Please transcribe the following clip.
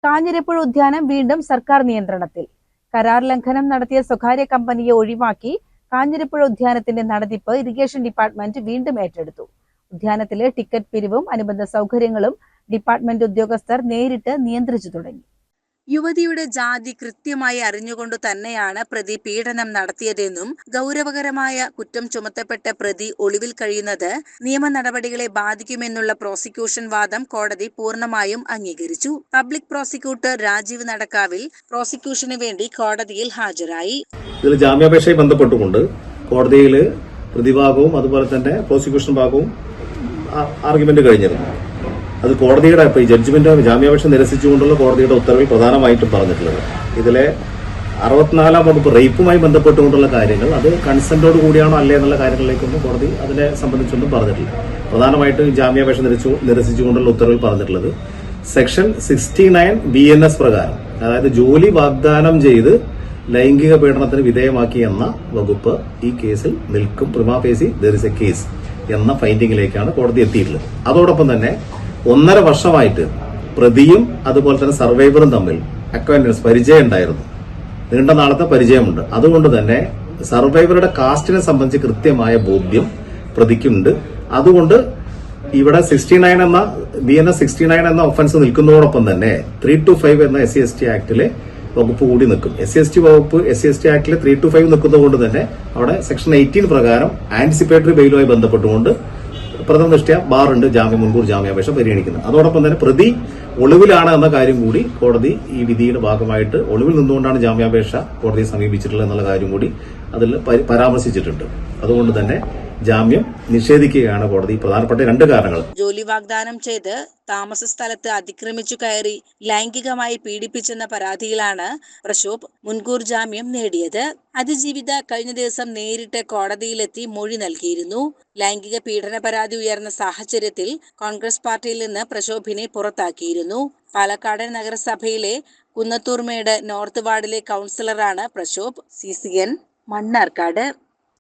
കാഞ്ഞിരപ്പുഴ ഉദ്യാനം വീണ്ടും സർക്കാർ നിയന്ത്രണത്തിൽ. കരാർ ലംഘനം നടത്തിയ സ്വകാര്യ കമ്പനിയെ ഒഴിവാക്കി കാഞ്ഞിരപ്പുഴ ഉദ്യാനത്തിന്റെ നടത്തിപ്പ് ഇറിഗേഷൻ ഡിപ്പാർട്ട്മെന്റ് വീണ്ടും ഏറ്റെടുത്തു. ഉദ്യാനത്തിലെ ടിക്കറ്റ് പിരിവും അനുബന്ധ സൗകര്യങ്ങളും ഡിപ്പാർട്ട്മെന്റ് ഉദ്യോഗസ്ഥർ നേരിട്ട് നിയന്ത്രിച്ചു തുടങ്ങി. യുവതിയുടെ ജാതി കൃത്യമായി അറിഞ്ഞുകൊണ്ടു തന്നെയാണ് പ്രതി പീഡനം നടത്തിയതെന്നും ഗൗരവകരമായ കുറ്റം ചുമത്തപ്പെട്ട പ്രതി ഒളിവിൽ കഴിയുന്നത് നിയമ നടപടികളെ ബാധിക്കുമെന്നുള്ള പ്രോസിക്യൂഷൻ വാദം കോടതി പൂർണ്ണമായും അംഗീകരിച്ചു. പബ്ലിക് പ്രോസിക്യൂട്ടർ രാജീവ് നടക്കാവിൽ പ്രോസിക്യൂഷന് വേണ്ടി കോടതിയിൽ ഹാജരായി. ഇതിൽ ജാമ്യാപേക്ഷയെ ബന്ധപ്പെട്ടുകൊണ്ട് കോടതിയിൽ പ്രതിഭാഗവും അതുപോലെ തന്നെ പ്രോസിക്യൂഷൻ ഭാഗവും ആർഗ്യുമെന്റ് കഴിഞ്ഞിരുന്നു. അത് കോടതിയുടെ ഈ ജഡ്ജ്മെന്റ് ജാമ്യാപേക്ഷ നിരസിച്ചുകൊണ്ടുള്ള കോടതിയുടെ ഉത്തരവിൽ പ്രധാനമായിട്ടും പറഞ്ഞിട്ടുള്ളത് ഇതിലെ 64-ാം വകുപ്പ് റേപ്പുമായി ബന്ധപ്പെട്ടുകൊണ്ടുള്ള കാര്യങ്ങൾ അത് കൺസെന്റോട് കൂടിയാണോ അല്ലേ എന്നുള്ള കാര്യങ്ങളിലേക്കൊന്നും കോടതി അതിനെ സംബന്ധിച്ചൊന്നും പറഞ്ഞിട്ടില്ല. പ്രധാനമായിട്ടും ജാമ്യാപേക്ഷ നിരസിച്ചുകൊണ്ടുള്ള ഉത്തരവിൽ പറഞ്ഞിട്ടുള്ളത് സെക്ഷൻ 69 BNS പ്രകാരം, അതായത് ജോലി വാഗ്ദാനം ചെയ്ത് ലൈംഗിക പീഡനത്തിന് വിധേയമാക്കി എന്ന വകുപ്പ് ഈ കേസിൽ നിൽക്കും. പ്രിമാ ഫേസി ദർ ഇസ് എ കേസ് എന്ന ഫൈൻഡിങ്ങിലേക്കാണ് കോടതി എത്തിയിട്ടുള്ളത്. അതോടൊപ്പം തന്നെ 1.5 വർഷമായിട്ട് പ്രതിയും അതുപോലെ തന്നെ സർവൈവറും തമ്മിൽ അക്വൈന്റൻസ് പരിചയം ഉണ്ടായിരുന്നു. നീണ്ട നാളത്തെ പരിചയമുണ്ട്. അതുകൊണ്ട് തന്നെ സർവൈവറുടെ കാസ്റ്റിനെ സംബന്ധിച്ച് കൃത്യമായ ബോധ്യം പ്രതിക്കുണ്ട്. അതുകൊണ്ട് ഇവിടെ 69 എന്ന BNS 69 എന്ന ഒഫൻസ് നിൽക്കുന്നതോടൊപ്പം തന്നെ 325 എന്ന SC/ST ആക്ടിലെ വകുപ്പ് കൂടി നിൽക്കും. SC/ST വകുപ്പ് SC/ST ആക്ടിലെ 325 നിൽക്കുന്നതുകൊണ്ട് തന്നെ അവിടെ സെക്ഷൻ 18 പ്രകാരം ആന്റിസിപ്പേറ്ററി ബെയിലുമായി ബന്ധപ്പെട്ടുകൊണ്ട് പ്രഥമ ദൃഷ്ട്യാ ബാറുണ്ട് മുൻകൂർ ജാമ്യാപേക്ഷ പരിഗണിക്കുന്നത്. അതോടൊപ്പം തന്നെ പ്രതി ഒളിവിലാണ് എന്ന കാര്യം കൂടി കോടതി ഈ വിധിയുടെ ഭാഗമായിട്ട് ഒളിവിൽ നിന്നുകൊണ്ടാണ് ജാമ്യാപേക്ഷ കോടതിയെ സമീപിച്ചിട്ടുള്ളത് എന്നുള്ള കാര്യം കൂടി അതിൽ പരാമർശിച്ചിട്ടുണ്ട്. അതുകൊണ്ട് തന്നെ ജാമ്യം നിഷേധിക്കുകയാണ് കോടതി. പ്രധാനപ്പെട്ട 2 കാരണങ്ങൾ. ജോലി വാഗ്ദാനം ചെയ്ത് താമസ സ്ഥലത്ത് അതിക്രമിച്ചു കയറി ലൈംഗികമായി പീഡിപ്പിച്ചെന്ന പരാതിയിലാണ് പ്രശോഭ് മുൻകൂർ ജാമ്യം നേടിയത്. അതിജീവിത കഴിഞ്ഞ ദിവസം നേരിട്ട് കോടതിയിലെത്തി മൊഴി നൽകിയിരുന്നു. ലൈംഗിക പീഡന പരാതി ഉയർന്ന സാഹചര്യത്തിൽ കോൺഗ്രസ് പാർട്ടിയിൽ നിന്ന് പ്രശോഭിനെ പുറത്താക്കിയിരുന്നു. പാലക്കാട് നഗരസഭയിലെ കുന്നത്തൂർമേട് നോർത്ത് വാർഡിലെ കൗൺസിലറാണ് പ്രശോഭ്. CCN മണ്ണാർക്കാട്.